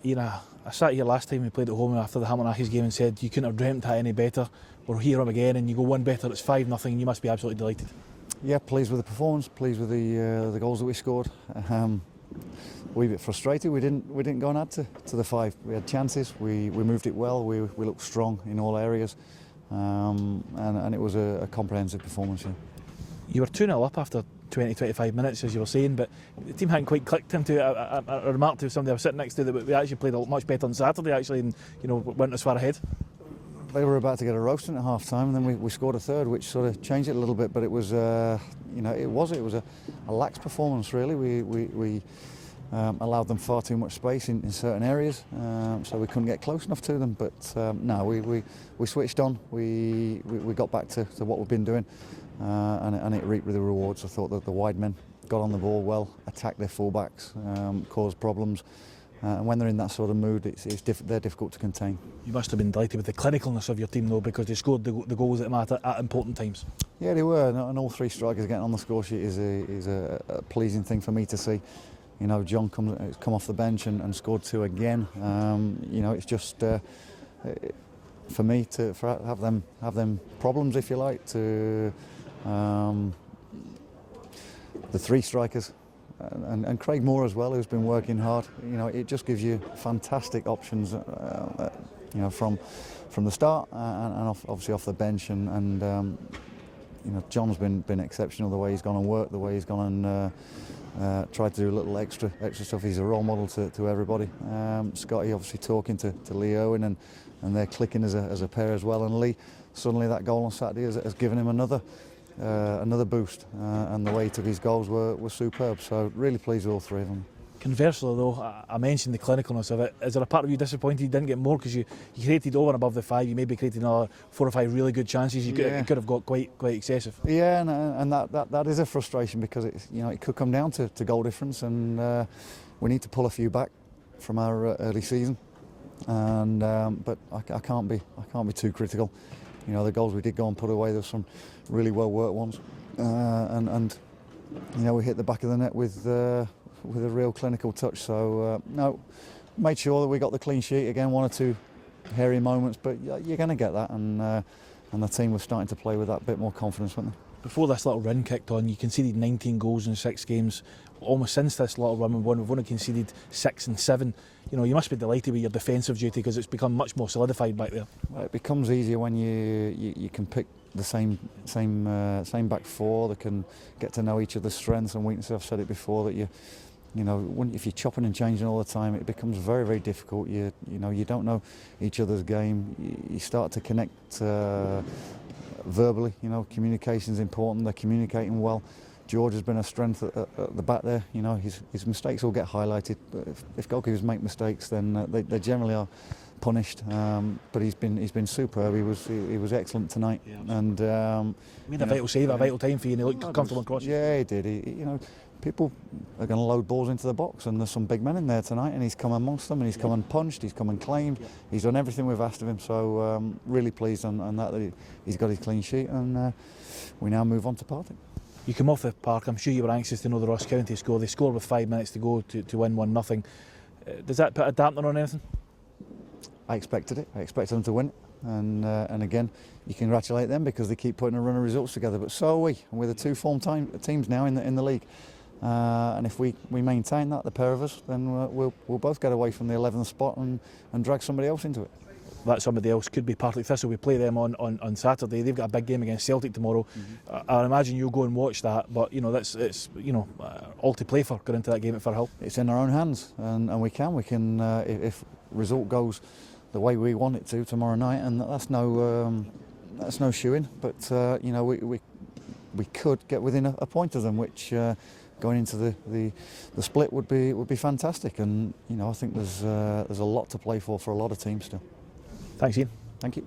Ian, I sat here last time we played at home after the Hamilton Accies game and said you couldn't have dreamt that any better. We're here again and you go one better, it's 5-0, and you must be absolutely delighted. Yeah, pleased with the performance, pleased with the goals that we scored. A wee bit frustrated we didn't go and add to the 5. We had chances, we moved it well, we looked strong in all areas, and it was a comprehensive performance. Yeah. You were 2-0 up after 20-25 minutes, as you were saying, but the team hadn't quite clicked into it. I remarked to somebody I was sitting next to that we actually played a lot much better on Saturday actually, and went as far ahead. They were about to get a roasting at half time, and then we scored a third, which sort of changed it a little bit. But it was it was a lax performance really. We allowed them far too much space in certain areas, so we couldn't get close enough to them. But no, we switched on. We got back to what we've been doing, and it reaped the rewards. I thought that the wide men got on the ball well, attacked their fullbacks, caused problems. And when they're in that sort of mood, they're difficult to contain. You must have been delighted with the clinicalness of your team though, because they scored the goals that matter at important times. Yeah, they were, and all 3 strikers getting on the score sheet is a pleasing thing for me to see. John come off the bench and scored 2 again. It's just for me to have them problems, if you like, to the 3 strikers. And Craig Moore as well, who's been working hard. It just gives you fantastic options, from the start and obviously off the bench. And John's been exceptional, the way he's gone and worked, the way he's gone and tried to do a little extra stuff. He's a role model to everybody. Scotty obviously talking to Lee Owen, and they're clicking as a pair as well. And Lee, suddenly that goal on Saturday has given him another boost, and the way he took his goals were superb, so really pleased with all 3 of them. Conversely though, I mentioned the clinicalness of it. Is there a part of you disappointed you didn't get more, because you created over and above the 5, you maybe created another 4 or 5 really good chances, you could have got quite excessive? Yeah, and that is a frustration, because it could come down to goal difference, and we need to pull a few back from our early season, and but I can't be too critical. The goals we did go and put away, there were some really well worked ones, and we hit the back of the net with a real clinical touch. So no, made sure that we got the clean sheet again. 1 or 2 hairy moments, but you're going to get that, and the team was starting to play with that bit more confidence, weren't they? Before this little run kicked on, you conceded 19 goals in 6 games. Almost since this little run we've only conceded 6 and 7. You must be delighted with your defensive duty, because it's become much more solidified back there. Well, it becomes easier when you can pick the same back 4 that can get to know each other's strengths and weaknesses. I've said it before that if you're chopping and changing all the time, it becomes very, very difficult. You don't know each other's game. You start to connect verbally. Communication's important. They're communicating well. George has been a strength at the back there. His mistakes will get highlighted, but if goalkeepers make mistakes, then they generally are punished. But he's been superb. He was excellent tonight. Yeah, and he made a vital save, a vital time for you, and he looked comfortable across. Yeah, he did. People are going to load balls into the box, and there's some big men in there tonight, and he's come amongst them, and he's come and punched, he's come and claimed, he's done everything we've asked of him. So really pleased on that he's got his clean sheet, and we now move on to Partick. You come off the park, I'm sure you were anxious to know the Ross County score. They scored with 5 minutes to go to win 1-0. Does that put a dampener on anything? I expected it. I expected them to win. And again, you congratulate them, because they keep putting a run of results together. But so are we. And we're the 2 form teams now in the league. And if we maintain that, the pair of us, then we'll both get away from the 11th spot and drag somebody else into it. That somebody else could be Partick Thistle. We play them on Saturday. They've got a big game against Celtic tomorrow. I imagine you'll go and watch that, but it's all to play for going into that game at Firhill. It's in our own hands, and we can if result goes the way we want it to tomorrow night, and that's no shoe-in. But we could get within a point of them, which going into the split would be fantastic. And I think there's a lot to play for a lot of teams still. Thanks, Ian. Thank you.